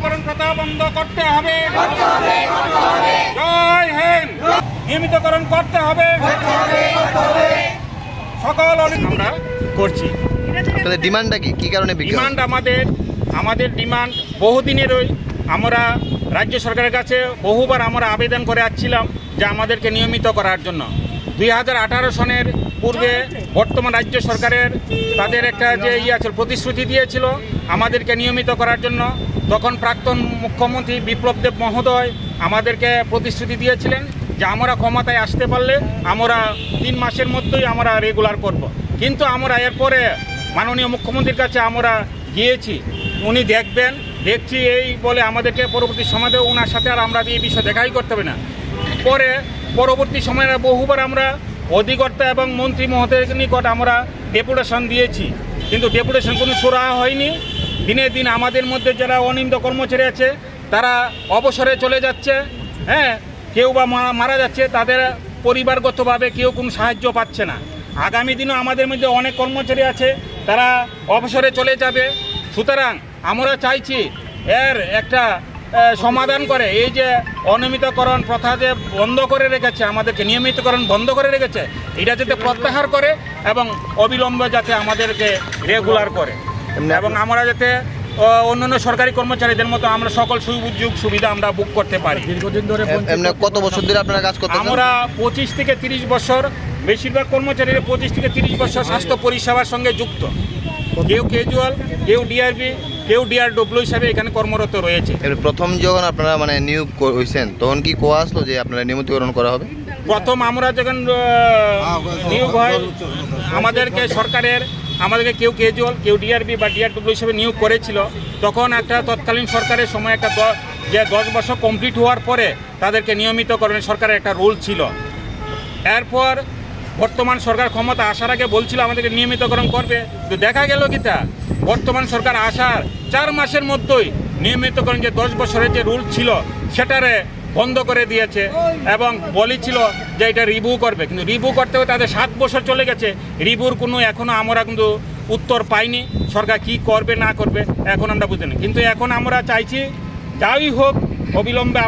নিয়মিতকরণ প্রথা বন্ধ করতে হবে। জয় হিন্দ। নিয়মিতকরণ করতে হবে। সকল আমরা করছি। আপনাদের ডিমান্ডটা কি কারণে? ডিমান্ড আমাদের ডিমান্ড বহুদিনেরই। আমরা রাজ্য সরকারের কাছে বহুবার আমরা আবেদন করে আসছিলাম যে আমাদেরকে নিয়মিত করার জন্য। 2018 সনের পূর্বে বর্তমান রাজ্য সরকারের তাদের একটা যে প্রতিশ্রুতি দিয়েছিল আমাদেরকে নিয়মিত করার জন্য। তখন প্রাক্তন মুখ্যমন্ত্রী বিপ্লব দেব মহোদয় আমাদেরকে প্রতিশ্রুতি দিয়েছিলেন যে আমরা ক্ষমতায় আসতে পারলে আমরা 3 মাসের মধ্যেই আমরা রেগুলার করব। কিন্তু আমরা এরপরে মাননীয় মুখ্যমন্ত্রীর কাছে আমরা গিয়েছি, উনি দেখছি এই বলে আমাদেরকে পরবর্তী সময়ে ওনার সাথে আর আমরা এই বিষয়ে দেখাই করতে হবে না। পরবর্তী সময়ে বহুবার আমরা অধিকর্তা এবং মন্ত্রী মহোদয়ের নিকট আমরা ডেপুটেশন দিয়েছি, কিন্তু ডেপুটেশন কোনো সুরাহা হয়নি। দিনে দিন আমাদের মধ্যে যারা অনিয়মিত কর্মচারী আছে তারা অবসরে চলে যাচ্ছে, কেউ বা মারা যাচ্ছে, তাদের পরিবারগতভাবে কেউ কোনো সাহায্য পাচ্ছে না। আগামী দিনও আমাদের মধ্যে অনেক কর্মচারী আছে তারা অবসরে চলে যাবে। সুতরাং আমরা চাইছি এর একটা সমাধান করে, এই যে অনিয়মিতকরণ প্রথা যে বন্ধ করে রেখেছে, আমাদেরকে নিয়মিতকরণ বন্ধ করে রেখেছে, এটা যাতে প্রত্যাহার করে এবং অবিলম্বে যাতে আমাদেরকে রেগুলার করে এবং আমরা যাতে অন্যান্য সরকারি কর্মচারীদের মতো আমরা সকল সুযোগ সুবিধা আমরা বুক করতে পারি। দীর্ঘদিন ধরে কত বছর ধরে আপনারা কাজ করতেছেন? আমরা 25 থেকে 30 বছর, বেশিরভাগ কর্মচারীরা 25 থেকে 30 বছর স্বাস্থ্য পরিষেবার সঙ্গে যুক্ত। কেউ ক্যাজুয়াল, কেউ ডিআরবি, কেউ ডিআরডব্লিউ হিসাবে এখানে কর্মরত রয়েছে। প্রথম যখন আপনারা নিয়োগ হয়েছেন তখন কি কোয়া আসলো যে আপনারা নিয়মিতকরণ করা হবে? প্রথম আমরা যখন নিয়োগ হয় আমাদেরকে আমাদেরকে কেউ ক্যাজুয়াল, কেউ ডিআরবি বা ডিআরডব্লিউ হিসেবে নিয়োগ করেছিল। তখন একটা তৎকালীন সরকারের সময় একটা 10 বছর কমপ্লিট হওয়ার পরে তাদেরকে নিয়মিতকরণের সরকারের একটা রুল ছিল। এরপর বর্তমান সরকার ক্ষমতা আসার আগে বলছিল আমাদেরকে নিয়মিতকরণ করবে, তো দেখা গেল কি তা বর্তমান সরকার আসার 4 মাসের মধ্যেই নিয়মিতকরণ যে 10 বছরের যে রুল ছিল সেটারে বন্ধ করে দিয়েছে এবং বলেছিল যে এটা রিভিউ করবে, কিন্তু রিভিউ করতে হবে তাদের 7 বছর চলে গেছে। রিভিউর কোনো এখনও আমরা কিন্তু উত্তর পাইনি। সরকার কি করবে না করবে এখন আমরা বুঝি না, কিন্তু এখন আমরা চাইছি যাই হোক অবিলম্বে